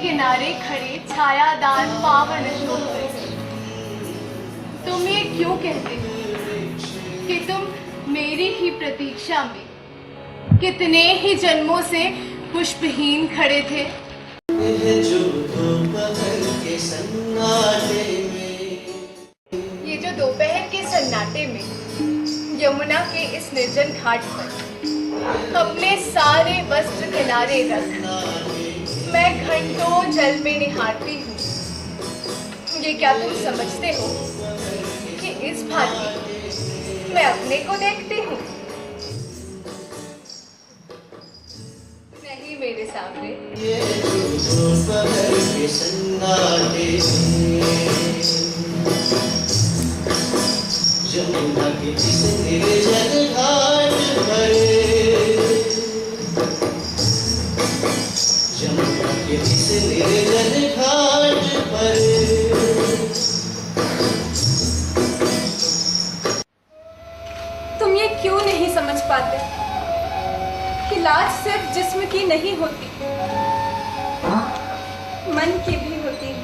किनारे खड़े छायादार पावन अशोक वृक्ष। तुम ये क्यों कहते हो कि तुम मेरी ही प्रतीक्षा में कितने ही जन्मों से पुष्पहीन खड़े थे? जो दोपहर के सन्नाटे में, ये जो दोपहर के सन्नाटे में यमुना के इस निर्जन घाट पर अपने सारे वस्त्र किनारे रख मैं घंटों जल में निहारती हूँ। ये क्या तुम समझते हो कि इस भांति मैं अपने को देखती हूँ? नहीं मेरे सामने। ये दोपहर के सन्नाटे में, यमुना के इस निर्जन घाट पर, यमुना के इस निर्जन घाट पर, तुम ये क्यों नहीं समझ पाते कि लाज सिर्फ जिस्म की नहीं होती, मन की भी होती है।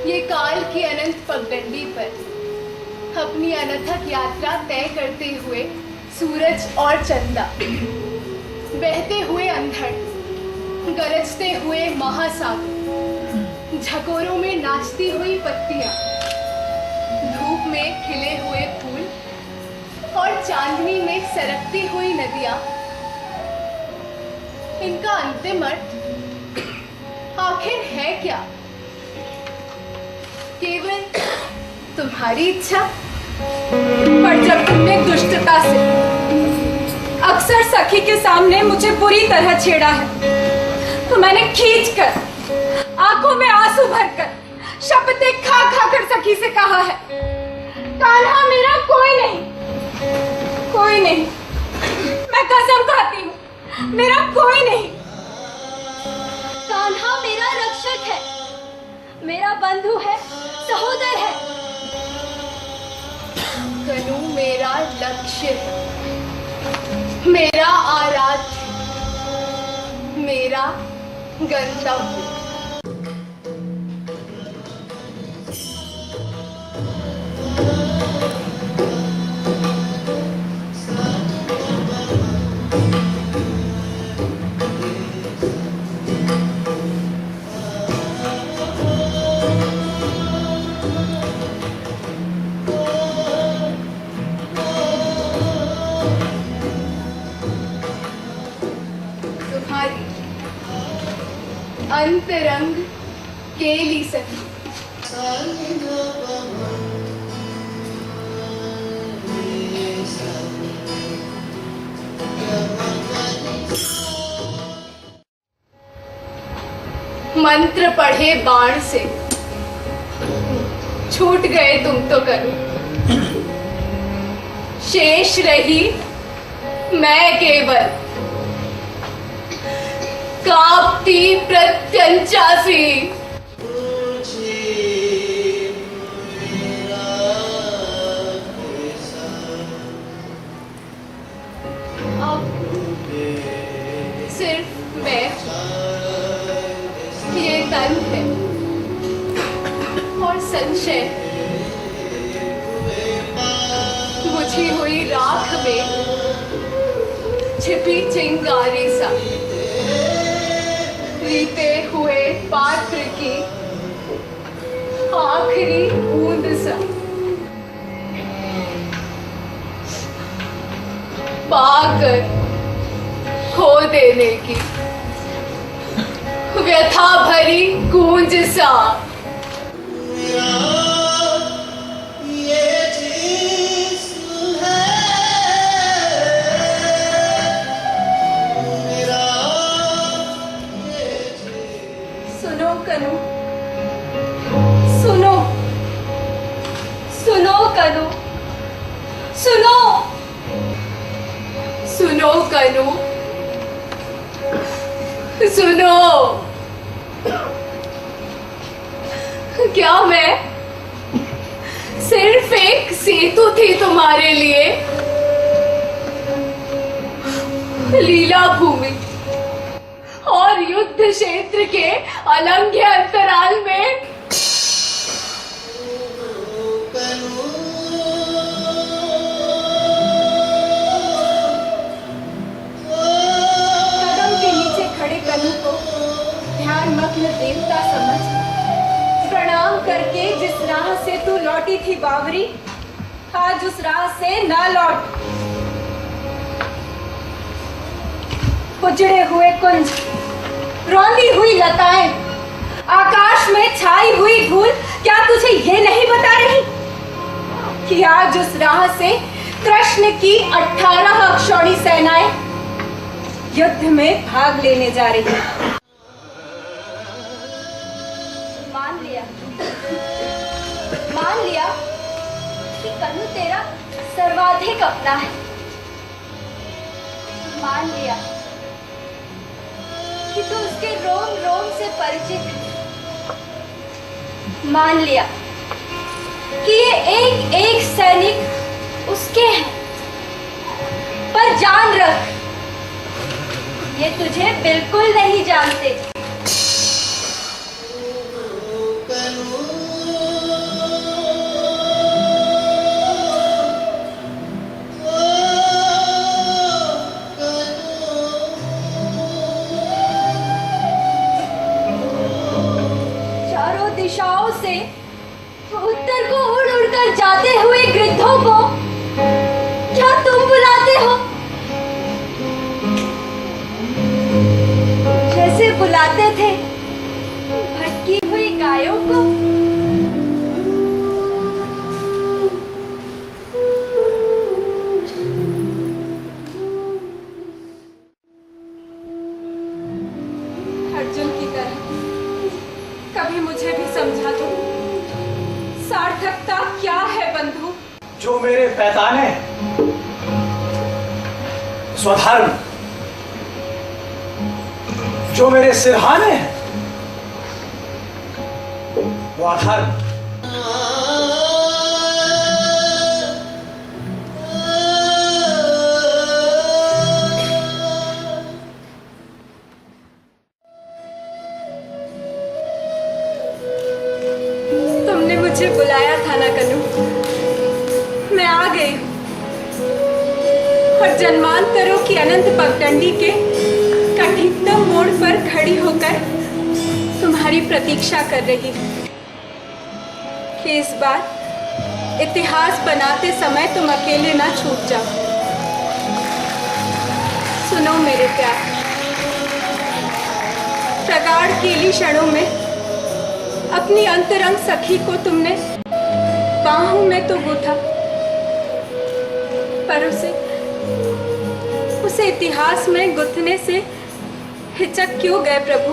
ये काल की अनंत पगडंडी पर अपनी अनथक यात्रा तय करते हुए सूरज और चंदा, बहते हुए अंधड़, गरजते हुए महासागर, झकोरों में नाचती हुई पत्तियां, धूप में खिले हुए फूल और चांदनी में सरकती हुई नदियां, इनका अंतिम अर्थ आखिर है क्या? केवल तुम्हारी इच्छा? पर जब तुमने दुष्टता से अक्सर सखी के सामने मुझे बुरी तरह छेड़ा है, तो मैंने खींचकर आंखों में आंसू भरकर शपथें खा खा कर सखी से कहा है, कान्हा मेरा कोई नहीं, कोई नहीं, मैं कसम खाती हूँ, मेरा कोई नहीं। कान्हा मेरा रक्षक है, मेरा बंधु है, सहोदर है। कनु मेरा लक्ष्य है, मेरा आराध्य, मेरा गंतव्य। अंतरंग केली सखी। मंत्र पढ़े बाण से छूट गए तुम तो करो, शेष रही मैं केवल कांपती प्रत्यंचा सी। अब सिर्फ मैं, ये तन है और संशय, बुझी हुई राख में छिपी चिंगारी सा, रीते हुए पात्र की आखिरी बूंद सा। पाकर खो देने की व्यथा भरी गूंज सा। मेरा ये जिस्म है, मेरा ये जिस्म। सुनो कनु, सुनो, सुनो कनु, सुनो। सुनो कनु, सुनो। क्या मैं सिर्फ एक सेतु थी तुम्हारे लिए? लीला भूमि और युद्ध क्षेत्र के अलंघ्य अंतराल में कदम के नीचे खड़े कनु को ध्यान मग्न देवता समझ प्रणाम करके जिस राह से तू लौटी थी बावरी, आज उस राह से ना लौट। उजड़े हुए कुंज, रौंदी हुई लताएं, आकाश में छाई हुई धूल क्या तुझे ये नहीं बता रही कि आज उस राह से कृष्ण की 18 अक्षौणी सेनाएं युद्ध में भाग लेने जा रही है। मान लिया कि कनु तेरा सर्वाधिक अपना है। मान लिया कि तू उसके रोम रोम से परिचित है। मान लिया कि ये एक एक सैनिक उसके हैं। पर जान रख, ये तुझे बिल्कुल नहीं जानते। दिशाओं से उत्तर को उड़ उड़कर जाते हुए गिद्धों को क्या तुम बुलाते हो? जैसे बुलाते थे भटकी हुई गायों को। अर्जुन की तरह कभी मुझे भी समझा दो, सार्थकता क्या है बंधु? जो मेरे पैताने स्वधर्म, जो मेरे सिरहाने हैं वो अधर्म। मुझे बुलाया था ना कनु, मैं आ गई और जन्मांतरों की अनंत पगडंडी के कठिनतम मोड़ पर खड़ी होकर तुम्हारी प्रतीक्षा कर रही कि इस बार इतिहास बनाते समय तुम अकेले ना छूट जाओ। सुनो मेरे प्यार, प्रगाढ़ कीली क्षणों में अपनी अंतरंग सखी को तुमने बाहों में तो गूथा, पर उसे इतिहास में गुथने से हिचक क्यों गए प्रभु?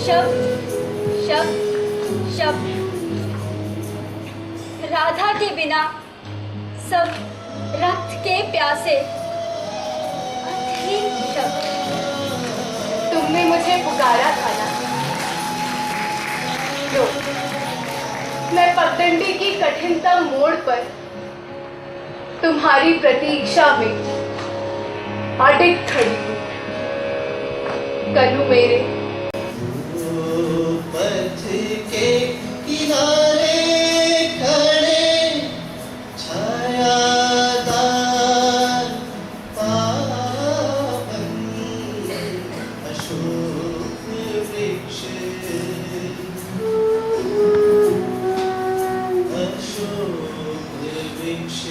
शब्द शब्द शब्द, राधा के बिना सब रक्त के प्यासे। अधीर शब्द। तुमने मुझे पुकारा था ना, तो मैं पगडंडी की कठिनतम मोड़ पर तुम्हारी प्रतीक्षा में अडिग खड़ी हूँ। कनु मेरे, पथ के किनारे खड़े छायादार पावन अशोक वृक्ष, अशोक वृक्ष।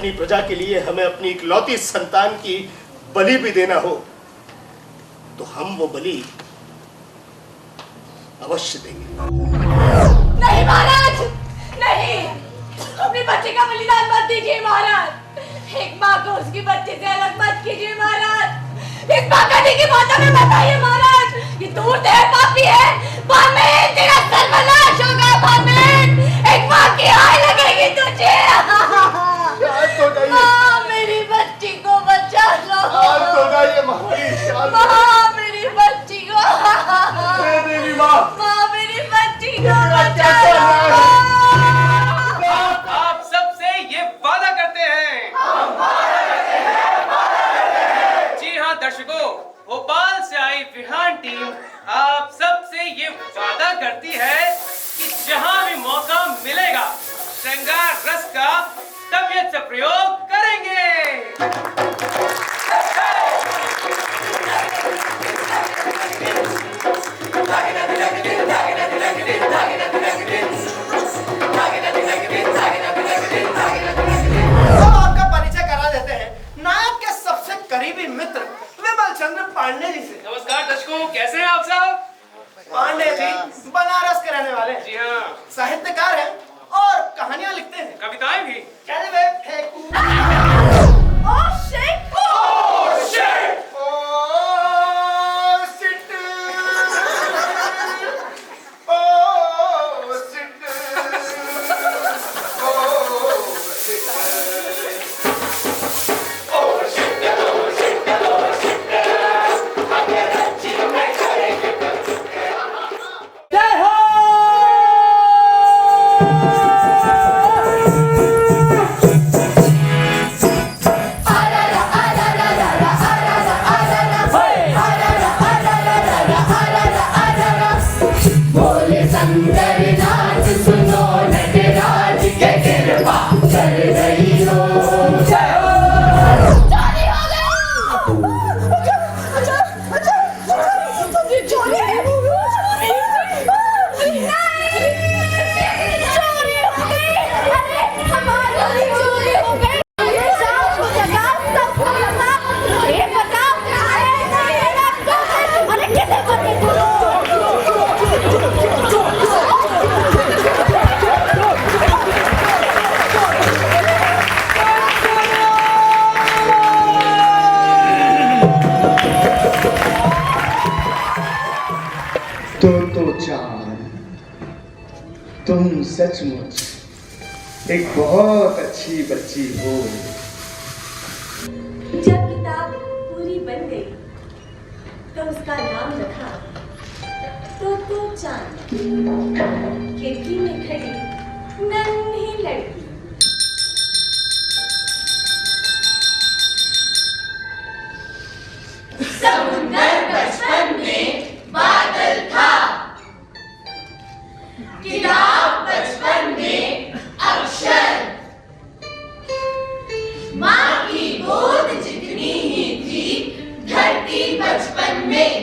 अपनी प्रजा के लिए हमें अपनी इकलौती संतान की बलि भी देना हो तो हम वो बलि अवश्य देंगे। नहीं महाराज, नहीं, अपनी बच्चे का बलिदान मत दीजिए महाराज। एक माँ को उसकी बच्चे से अलग मत कीजिए महाराज। इस माँ का की माता में बताइए महाराज, ये दूर देह पापी है। भामेन, तेरा सर्वनाश होगा भामेन। एक माँ की आय लगेगी तुझे। माँ, मेरी बच्ची को बचा लो। माँ, मेरी बच्ची को। माँ, मेरी बच्ची को बचा लो। आप सबसे ये वादा करते हैं। जी हाँ दर्शकों, भोपाल से आई विहान टीम आप सबसे ये वादा करती है कि जहां भी मौका मिलेगा श्रृंगार रस का तबीयत से प्रयोग करेंगे। आपका परिचय करा देते हैं नायक के सबसे करीबी मित्र विमल चंद्र पांडे जी से। नमस्कार दर्शकों, कैसे हैं आप सब? पांडे जी बनारस के रहने वाले हैं। जी हाँ, साहित्यकार हैं और कहानियां लिखते हैं। कविताएं भी। कहते वे फेंकू। तुम सचमुच एक बहुत अच्छी बच्ची हो। जब किताब पूरी बन गई तो उसका नाम रखा तो चांद। खिड़की में खड़ी नन्ही लड़की। समुंदर बचपन में बादल था, किताब बचपन में अक्षर, माँ की गोद जितनी ही थी धरती बचपन में।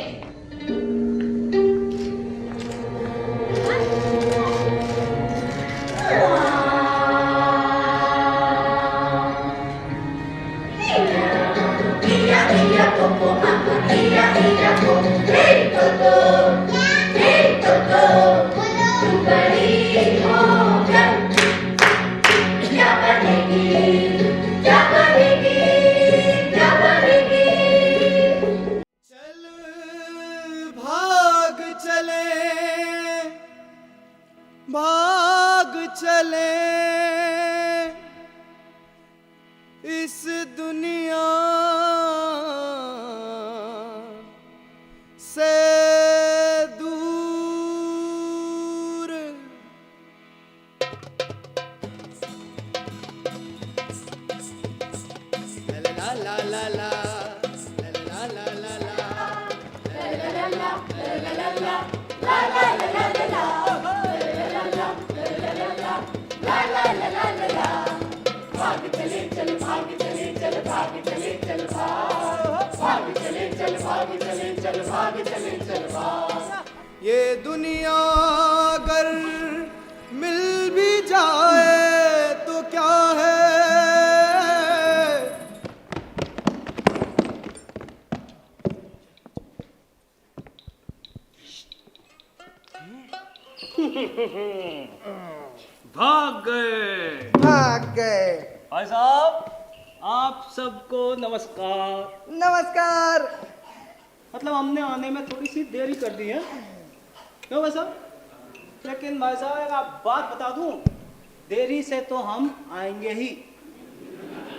भाग चले इस दुनिया से दूर। ला ला ला ला ला ला ला ये दुनिया अगर मिल भी जाए तो क्या है, भाग गए। भाई साहब, आप सबको नमस्कार। नमस्कार। मतलब हमने आने में थोड़ी सी देरी कर दी है, क्यों भाई साहब? लेकिन भाई साहब एक आप बात बता दूं, देरी से तो हम आएंगे ही।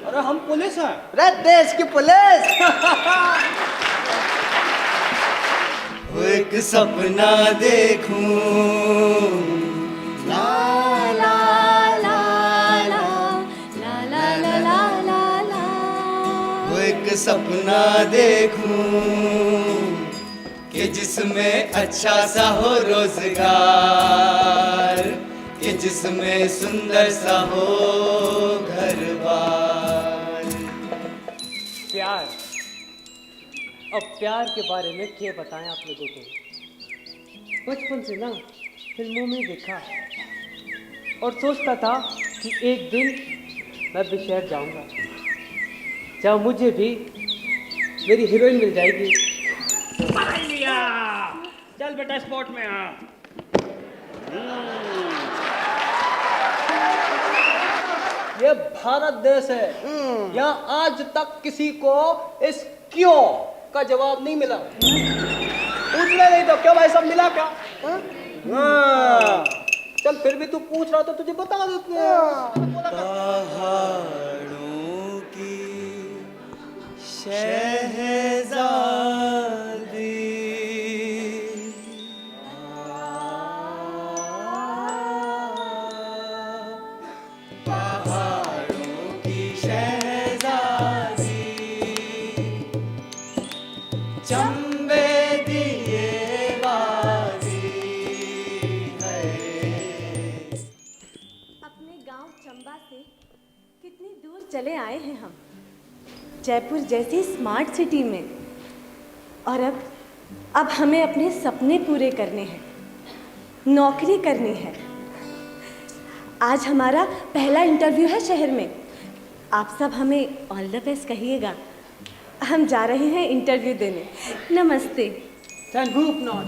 अरे हम पुलिस हैं। रे देश की पुलिस। एक सपना देखूं, ला ला ला ला ला ला ला ला ला ला। एक सपना देखूं कि जिसमें अच्छा सा हो रोजगार, कि जिसमें सुंदर सा हो घर-बार। प्यार, अब प्यार के बारे में क्या बताएं आप लोगों को। बचपन से ना फिल्मों में देखा और सोचता था कि एक दिन मैं भी शहर जाऊंगा जहाँ मुझे भी मेरी हीरोइन मिल जाएगी। चल बेटा स्पॉट में आ। ये भारत देश है, यहाँ आज तक किसी को इस क्यों का जवाब नहीं मिला। पूछना नहीं तो क्यों भाई सब मिला क्या? हाँ। चल फिर भी तू पूछ रहा तो तुझे बता देते हैं। पहाड़ों की शहजादी, पहाड़ों की शहजादी, चंबे दिए वादी है। अपने गांव चंबा से कितनी दूर चले आए हैं हम, जयपुर जैसी स्मार्ट सिटी में। और अब हमें अपने सपने पूरे करने हैं, नौकरी करनी है। आज हमारा पहला इंटरव्यू है शहर में। आप सब हमें ऑल द बेस्ट कहिएगा। हम जा रहे हैं इंटरव्यू देने। नमस्ते। Hoop not.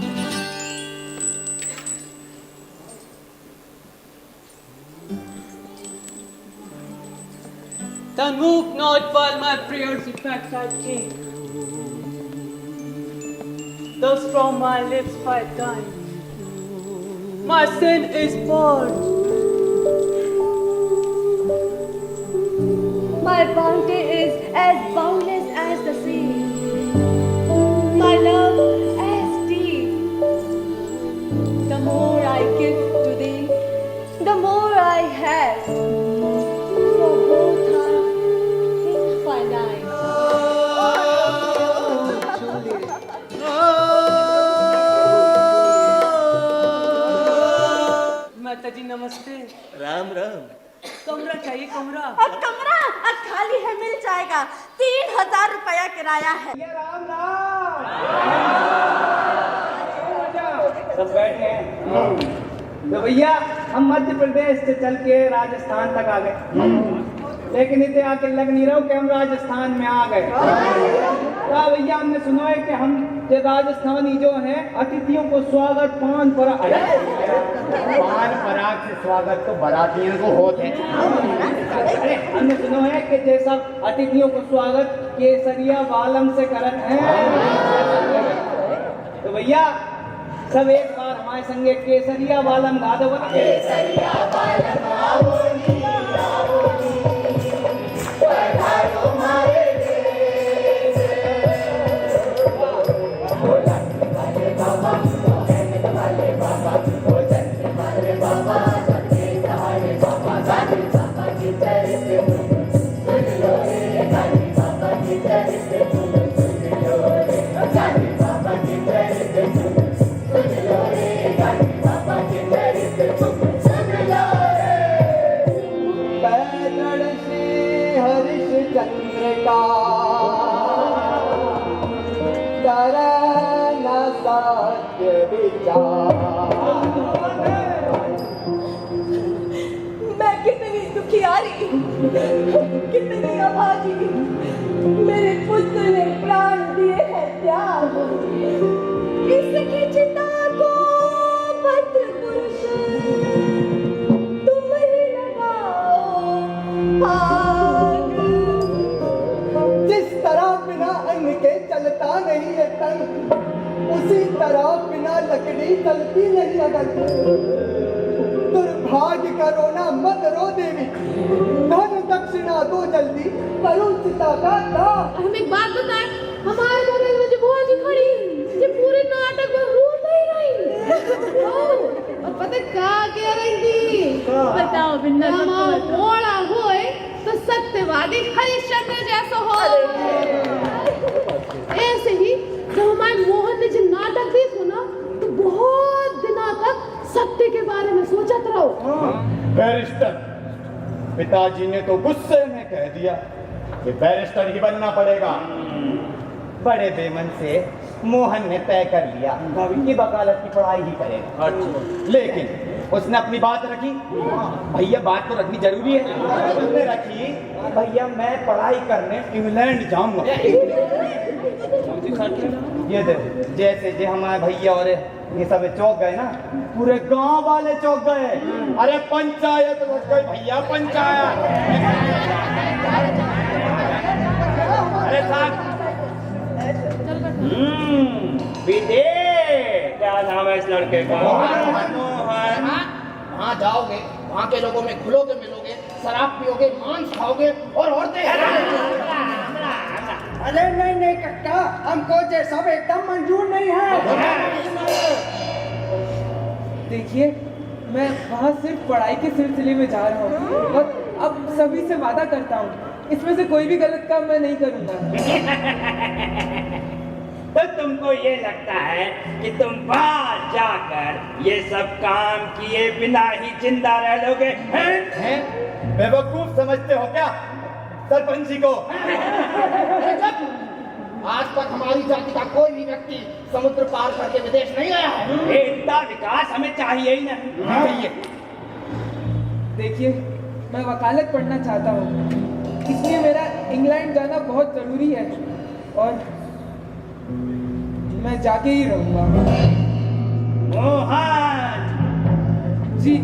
Then move not while my prayers effect I came. Thus from my lips fight dying. My sin is purged. My bounty is as boundless as the sea. My love as deep. The more I give to thee, the more I have. For both are infinite. माता जी नमस्ते। राम राम। कमरा चाहिए कमरा। और कमरा खाली है, मिल जाएगा। 3000 रुपया किराया है। सब बैठे हैं। तो भैया हम मध्य प्रदेश से चल के राजस्थान तक आ गए, लेकिन इतने आके लग नहीं रहा कि हम राजस्थान में आ गए। क्या भैया हमने सुना है कि हम ये राजस्थानी जो हैं अतिथियों को स्वागत पान पराग से स्वागत तो बारातियों को होते हैं। हमने सुना है कि जैसा अतिथियों को स्वागत केसरिया बालम से करत हैं। तो भैया सब एक बार हमारे संगे केसरिया बालम गा दो। केसरिया बालम आओ नी, आओ नी, पधारो हमारे देश। भोजन वाले बाबा, भोजन वाले बाबा, भोजन वाले बाबा, सबके सहारे बाबा, गाली बाबा की तरफ सुन लो रे, गाली बाबा की तरफ सुन लो रे, गाली बाबा की तरफ सुन लो रे, गाली बाबा की तरफ सुन लो रे। पैदल से हरिश्चंद्र का करना साध्य विचार। मैं कितनी दुखियारी, कितनी अभागी। मेरे पुत्र ने प्राण दिए हैं त्याग। इसकी चिता को पत्र पुरुष तुम ही लगा जिस तरह बिना अन्न के चलता नहीं है तन, उसी तरह बिना लकड़ी चलती नहीं अगन। दुर्भाग्य करो ना मत रो देवी, धन दक्षिणा दो जल्दी, करो चिता का दान। हम एक बात बताएं, हमारे बगल में जो बुआ जी खड़ी, ये पूरे नाटक में रो नहीं रही। और पता क्या कह रही थी? बताओ बिन्ना। मोड़ा होए तो सत्यवादी हरिश्चंद्र जैसा हो। ऐसे ही जब हमारे मोहन ने जो नाटक देखो ना, तो बहुत दिनों तक सत्य के बारे में सोचत रहो। बैरिस्टर, पिताजी ने तो गुस्से में कह दिया कि बैरिस्टर ही बनना पड़ेगा। बड़े बेमन से मोहन ने तय कर लिया कि वकालत की पढ़ाई ही करेगा। लेकिन उसने अपनी बात रखी। भैया बात तो रखनी जरूरी है। उसने रखी, भैया मैं पढ़ाई करने इंग्लैंड जाऊंगा। ये देखो, जैसे जे हमारे भैया और ये सब चौक गए ना, पूरे गांव वाले चौक गए। अरे पंचायत लग गई भैया, पंचायत। अरे साहब, क्या नाम है इस लड़के का? मोहन। वहाँ जाओगे, वहाँ के लोगों में घुलोगे मिलोगे, शराब पियोगे, मांस खाओगे और औरतें। अरे नहीं नहीं कक्का, हमको ये सब एकदम मंजूर नहीं है। देखिए, मैं वहाँ सिर्फ पढ़ाई के सिलसिले में जा रहा हूँ और अब सभी से वादा करता हूँ, इसमें से कोई भी गलत काम मैं नहीं करूँगा। तो तुमको ये लगता है कि तुम बाहर जाकर ये सब काम किए बिना ही जिंदा रह लोगे? हैं? बेवकूफ समझते हो क्या सरपंच जी को? आज तक हमारी जाति का कोई भी व्यक्ति समुद्र पार करके विदेश नहीं गया है। इतना विकास हमें चाहिए ही नहीं। चाहिए। देखिए, मैं वकालत पढ़ना चाहता हूँ, इसलिए मेरा इंग्लैंड जाना बहुत जरूरी है और मैं जाके ही रहूंगा। मोहन जी।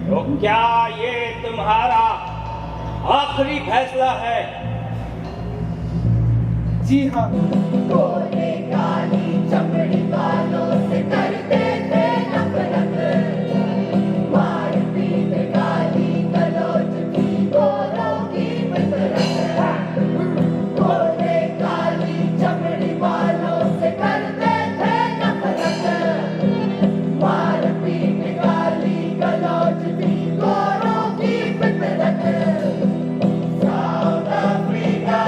तो क्या ये तुम्हारा आखिरी फैसला है? जी हाँ। गोरे काली चमड़ी वालों से करते थे नफरत, मार पीट गाली गलौज की गोरों की फितरत। गोरे काली चमड़ी वालों से करते थे नफरत, मार पीट गाली गलौज की गोरों की फितरत। साउथ अफ्रीका,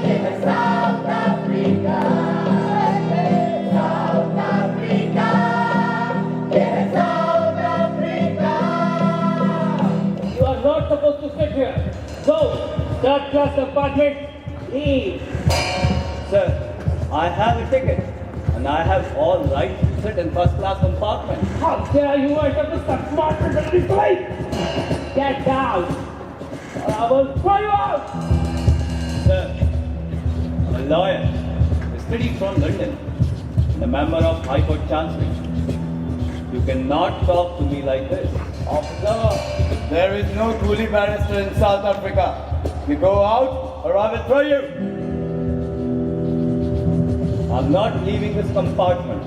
ये है साउथ अफ्रीका, साउथ अफ्रीका, ये है south Africa. You are not supposed to sit here. Go, third class compartment. Leave. Sir, I have a ticket and I have all right to sit in first class compartment. How dare you enter this compartment in this way? Get down, or I will throw you out. Sir, I'm a lawyer, studied from London, and a member of High Court Chancery. You cannot talk to me like this. Officer, there is no coolie barrister in South Africa. You go out or I will throw you. I'm not leaving this compartment.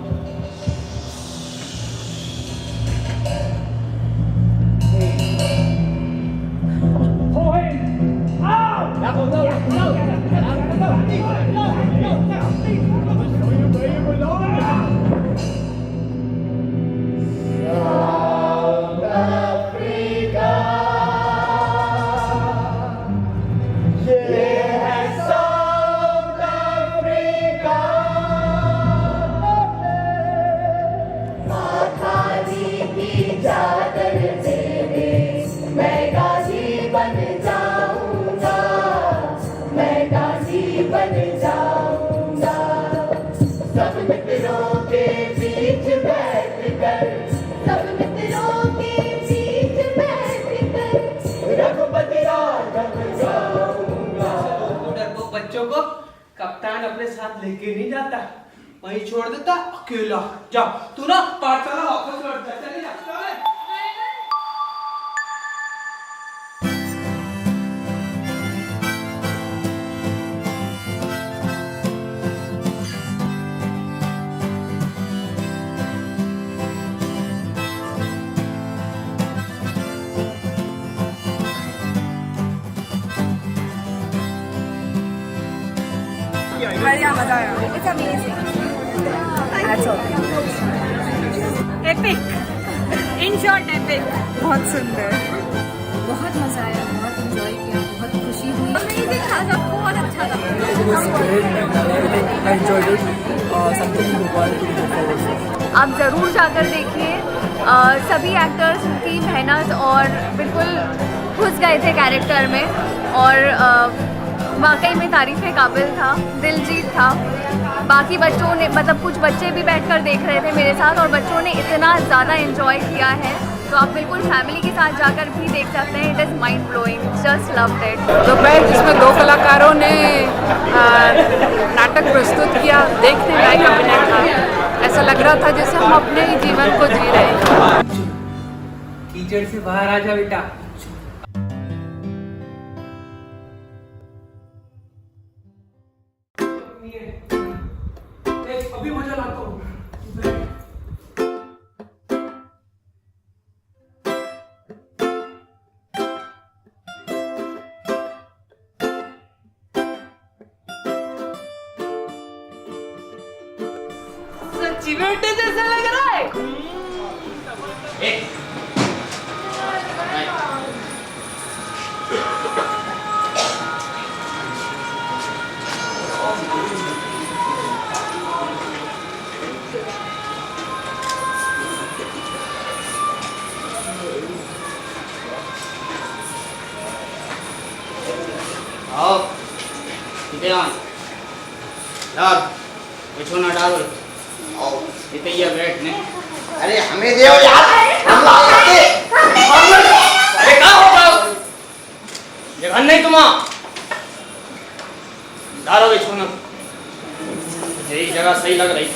Throw him out. South Africa, ये है South Africa। माथारी की चादर दे दे, मैं गाजी बन जाऊंगा, मैं गाजी बन जाऊंगा। सब मित्रों के बीच बैठकर, सब मित्रों के बीच बैठकर रघुपति राघव गाऊंगा। डरपोक बच्चों को कप्तान अपने साथ लेके नहीं जाता, वहीं छोड़ देता अकेला। जा तू ना पाठशाला वापस लौट जा, चले जा। बढ़िया, मजा आया। It's amazing. Epic, in short epic. बहुत सुंदर, बहुत मजा आया, बहुत एंजॉय किया, बहुत खुशी हुई। अमेजिंग था, सब बहुत अच्छा था। आप ज़रूर जाकर देखिए। सभी एक्टर्स की मेहनत और बिल्कुल घुस गए थे कैरेक्टर में और वाकई में तारीफ़ के काबिल था, दिलजीत था। बाकी बच्चों ने, मतलब कुछ बच्चे भी बैठकर देख रहे थे मेरे साथ और बच्चों ने इतना ज़्यादा एंजॉय किया है, तो आप बिल्कुल फैमिली के साथ जाकर भी देख सकते हैं। It is mind blowing, just loved it. दोपहर जिसमें 2 कलाकारों ने नाटक प्रस्तुत किया, देखने लायक अभिनय था। ऐसा लग रहा था जैसे हम अपने ही जीवन को जी रहे हैं। कीचड़ से बाहर आ जा बेटा। अभी मजा लाता हूँ। सच्ची बेटे जैसा लग रहा है। आओ, इधर आ। यार, बिछोना डाल। आओ, इधर ये बैठने। अरे हमें दे यार। हम लाते। अरे कहाँ हो गए? जगह नहीं तुम्हां। डालो बिछोना। यही जगह सही लग रही।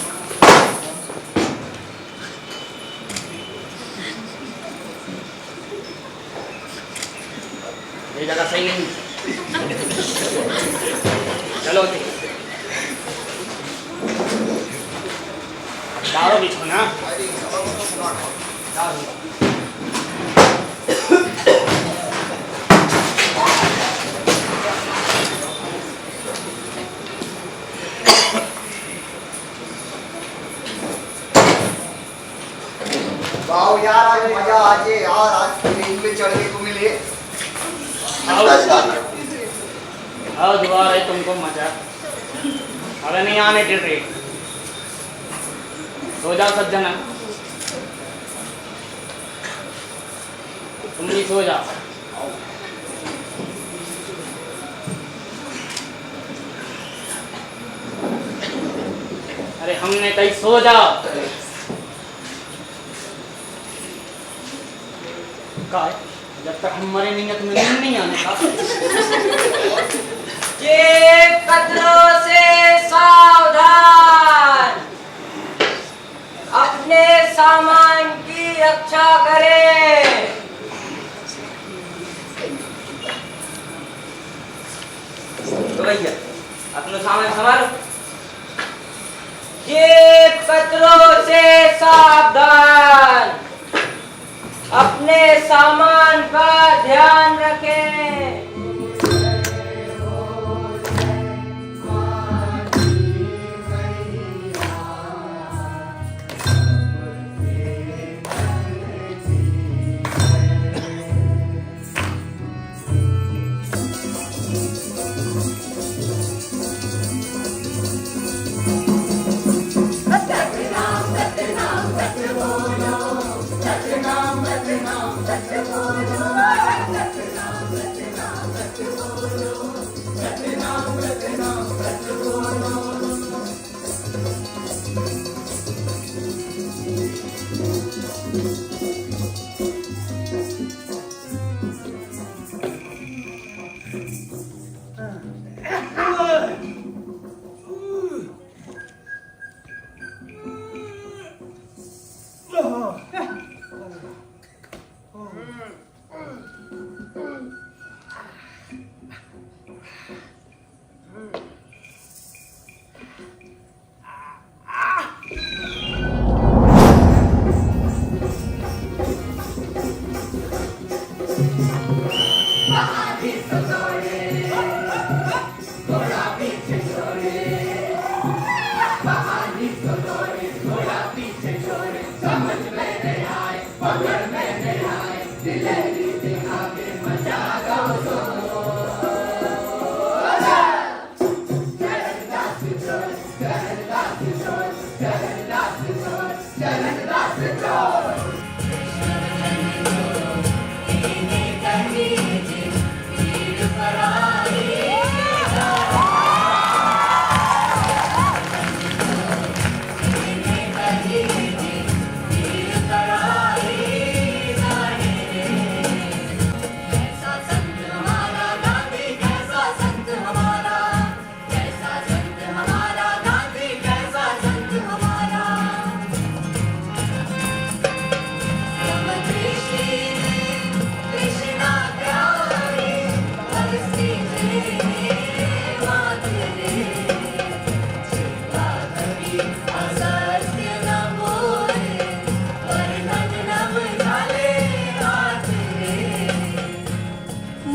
ये जगह सही नहीं। चलो डालो बिछोना। वाओ यार, आज मजा आ जाए यार, आज ट्रेन में चढ़ने को मिले। आओ दोबारा है तुमको मजा। अरे नहीं आने दे रहे। सो जाओ सब जना। तुम भी सो जाओ। अरे हमने कहीं सो जाओ। का है? जब तक हम मरे नहीं है तुम्हें नींद नहीं आने का। ये कदरों से सावधान, अपने सामान की रक्षा करें। तो भैया अपना सामान संभालो। ये कदरों से सावधान, अपने सामान का ध्यान रखें। Thora pizza story.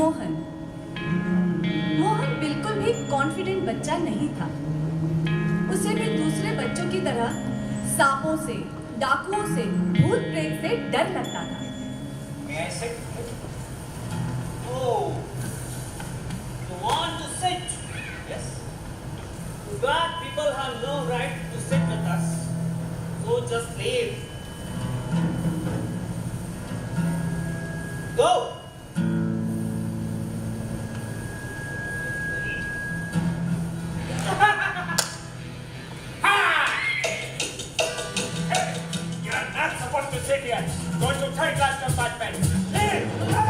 Mohan. Mohan बिल्कुल भी कॉन्फिडेंट बच्चा नहीं था। उसे भी दूसरे बच्चों की तरह सांपों से, डाकुओं से, भूत प्रेत से डर लगता था। Oh, you want to sit? Yes. But people have no right to sit with us. So just leave. Go. You're not supposed to sit here. Go to third class compartment. Leave.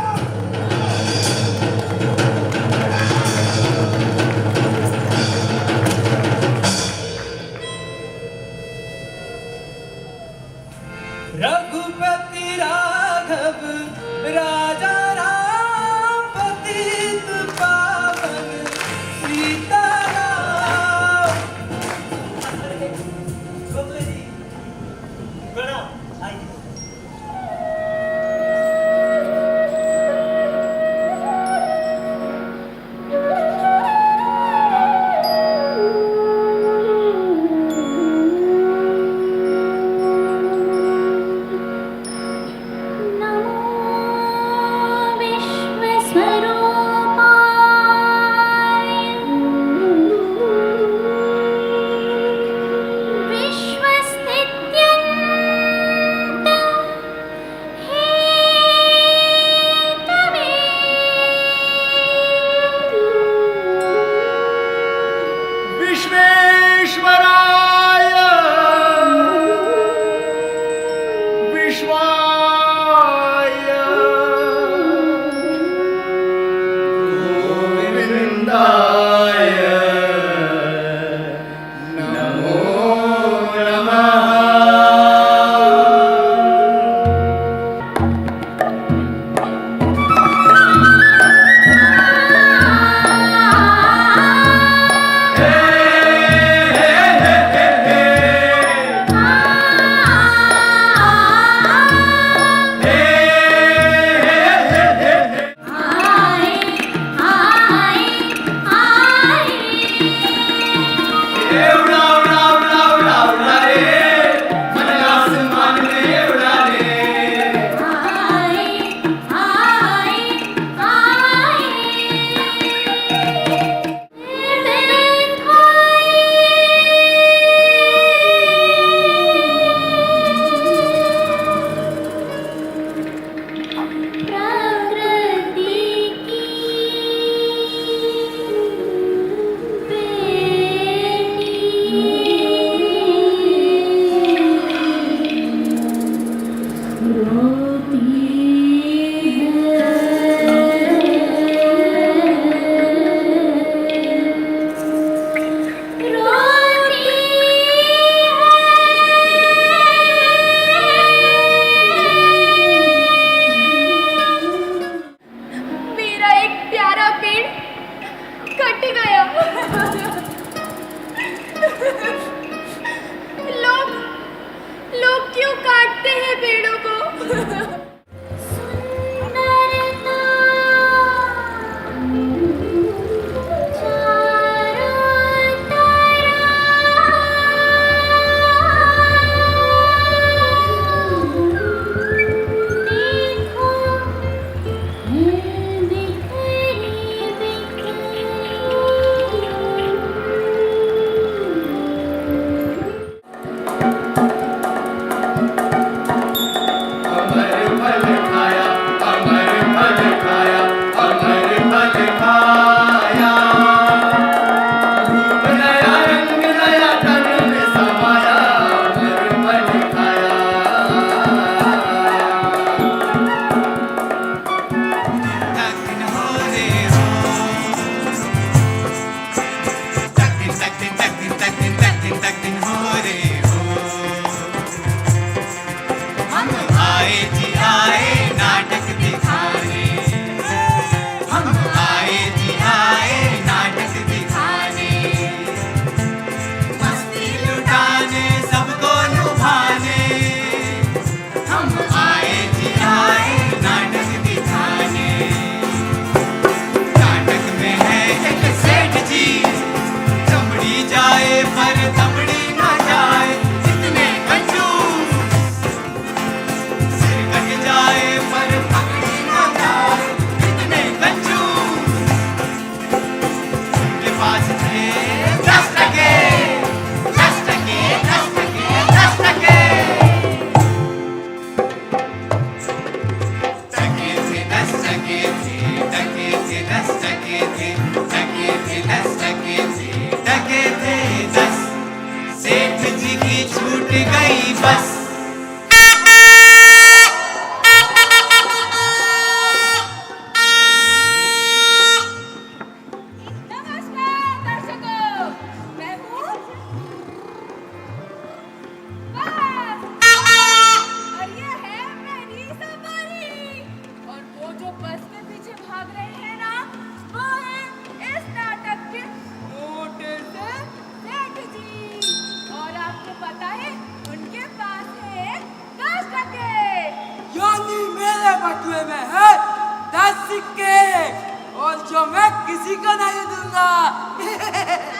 जो मैं किसी को नहीं दूंगा।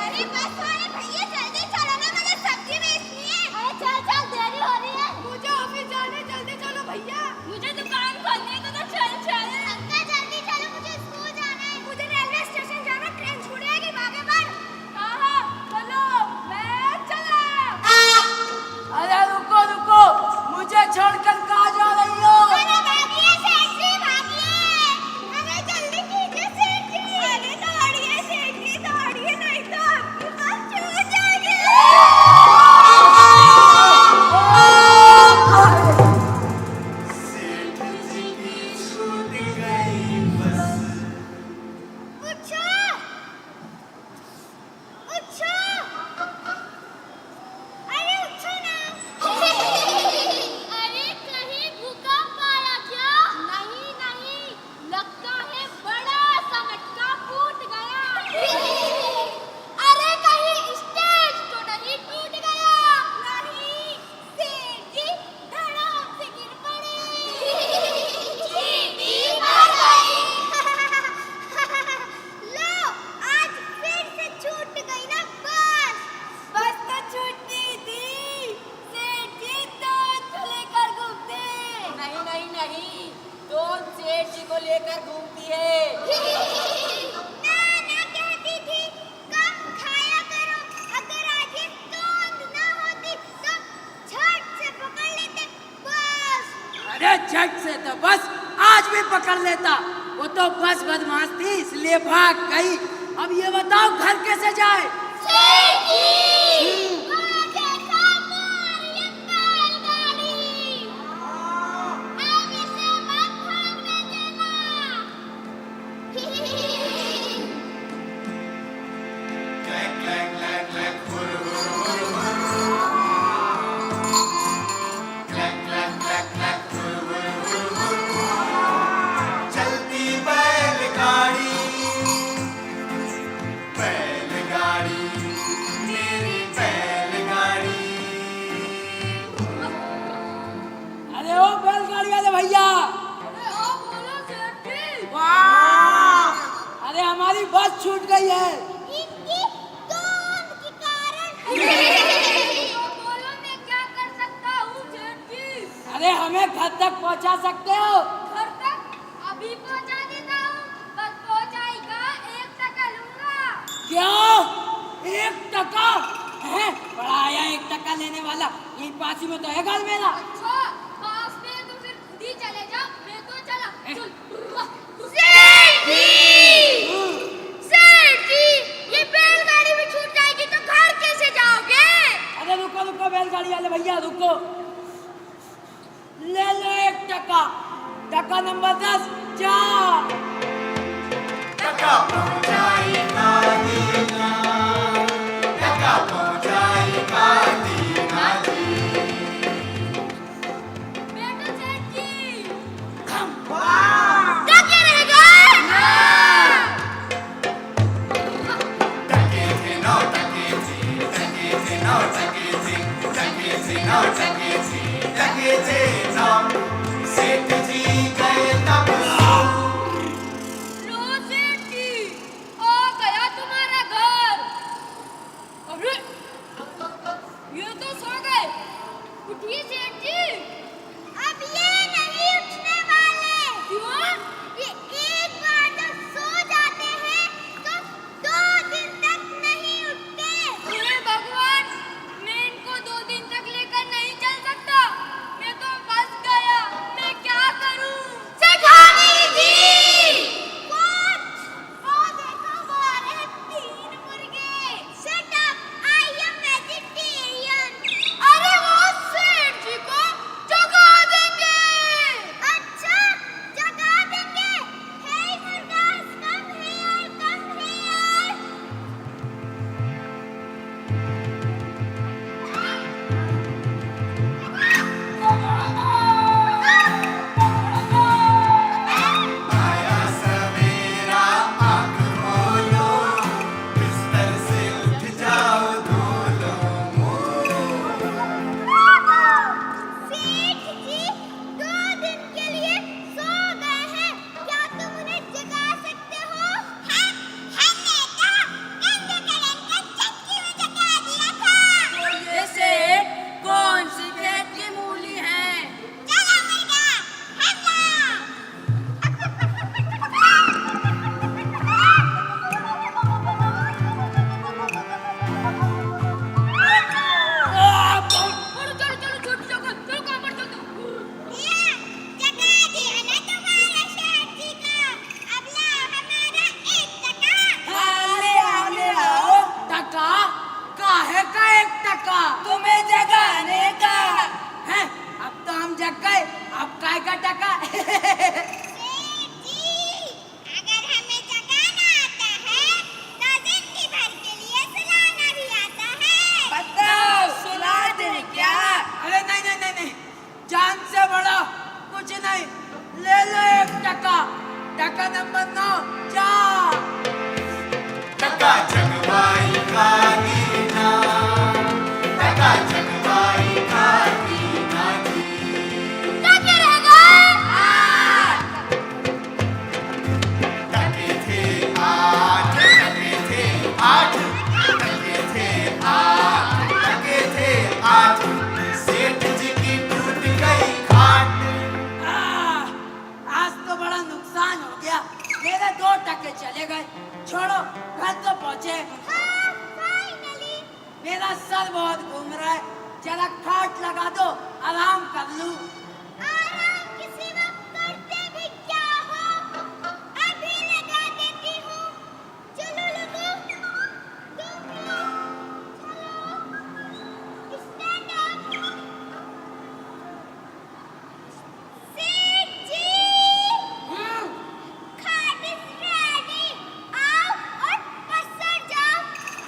अरे बस वाले भैया जल्दी चलो ना, मुझे सब्जी बेचनी है। अरे चल चल देरी हो रही है। मुझे ऑफिस जाना है, जल्दी चलो भैया। मुझे दुकान खोलनी है तो चल चल। अंकल जल्दी चलो, मुझे स्कूल जाना है। मुझे रेलवे स्टेशन जाना, ट्रेन छूट जाएगी, भागे बढ़। हाँ चलो मैं चला। अरे रुको रुको, मुझे छोड़कर कहाँ जा रही हो? अरे भागिए सेठ जी, भागिए। अरे जल्दी कीजिए सेठ जी। अरे दौड़िए सेठ जी, दौड़िए, नहीं तो आपकी बस छूट जाएगी। सेठ जी की छूट गई बस। उठो, उठो। अरे उठो ना। अरे कहीं भूकंप आया क्या? नहीं नहीं, लगता है बड़ा सा मटका फूट गया। अरे कहीं स्टेज तो नहीं टूट गया? नहीं, सेठ जी धड़ाम से गिर पड़े। चींटी मर गई। लो, आज फिर से छूट गई ना बस। बस तो छूटती थी, सेठ जी तो लेकर घूमते। नहीं नहीं नहीं, तो सेठ जी को लेकर घूमती है। ना ना कहती थी कम खाया करो, अगर आज ये तोंद ना होती तो झट से पकड़ लेते बस। अरे झट से तो बस आज भी पकड़ लेता, वो तो बस बदमाश थी इसलिए भाग गई। अब ये बताओ घर कैसे जाए? सेठ जी, वहाँ देखो हमारी बैलगाड़ी। अब इसे मत भागने देना। क्लैक क्लैक क्लैक क्लैक हुर हुर हुर हुर। क्लैक क्लैक क्लैक क्लैक हुर हुर हुर हुर। चलती बैलगाड़ी, बैलगाड़ी, मेरी बैलगाड़ी। अरे ओ बैलगाड़ी वाले भैया, अरे ओ बोलो सेठ जी। वाह! अरे हमारी बस छूट गई है। इनकी तोंद के कारण। तो बोलो मैं क्या कर सकता हूँ सेठ जी? अरे हमें घर तक पहुंचा सकते हो? घर तक अभी पहुँचा देता हूँ, बस पहुँचाएगा 1 टका लूंगा। क्या 1 टका है? बड़ा आया 1 टका लेने वाला, यही पास ही में तो है घर मेरा। अच्छा, पास में तो फिर खुद ही चले जाओ, मैं तो चला। चल। सेठ जी, सेठ जी, ये बैलगाड़ी भी छूट जाएगी तो घर कैसे जाओगे? अरे रुको रुको बैलगाड़ी वाले भैया रुको, ले लो 1 टका, टका नंबर 10 जा। टका पहुंचाएगा दीना, टका पहुंचाएगा दीना दी। बेटा सेठ जी, टके रहेगा? टके थे नौ टके थे, टके थे नौ टके थे, टके थे नौ टके थे, टके थे नौ। सेठ जी गए तब। लो सेठ जी, टका नंबर 9 जा। टका जगवाई का दीना, टका जगवाई का दीना जी। क्या रहेगा? टके थे 8, टके थे 8, टके थे 8, टके थे 8, सेठ जी की टूट गई खाट। आज तो बड़ा नुकसान हो गया, मेरे 2 टके चले गए। छोड़ो, घर तो पहुंचे। मेरा सर बहुत घूम रहा है, जरा खाट लगा दो, आराम कर लूं। आराम किसी वक्त करते भी क्या हो, अभी लगा देती हूँ। चलो लगो, तुम लोग चलो, स्टैंड अप। सेठ जी, खाट इज रेडी, आओ और पसर जाओ।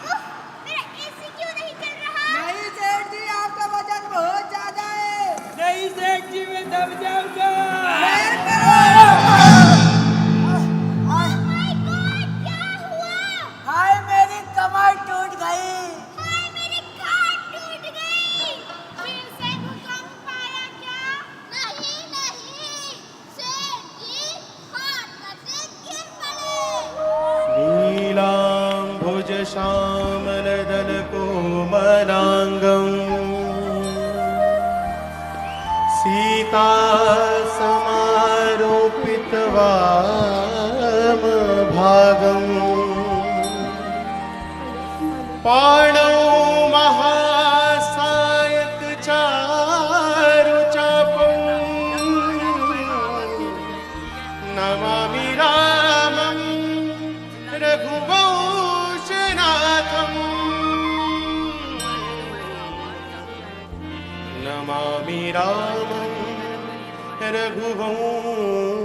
उफ, मेरा एसी क्यों नहीं चल रहा? नहीं सेठ जी, आपका वजन बहुत ज्यादा है। नहीं सेठ जी, मैं दब जाऊंगा। हाय मेरी कमर टूट गई। हाय मेरी खाट टूट गई। फिर से भूकंप आया क्या? नहीं नहीं, सेठ जी खाट पर से गिर पड़े। नीलांभुज श्यामलदल कोमलांगं सीता समारोपित वामभागं पाणौ महासायक चारुचापं नमामि रामं रघुवंशनाथं नमामि रामं रघुवंशनाथम्।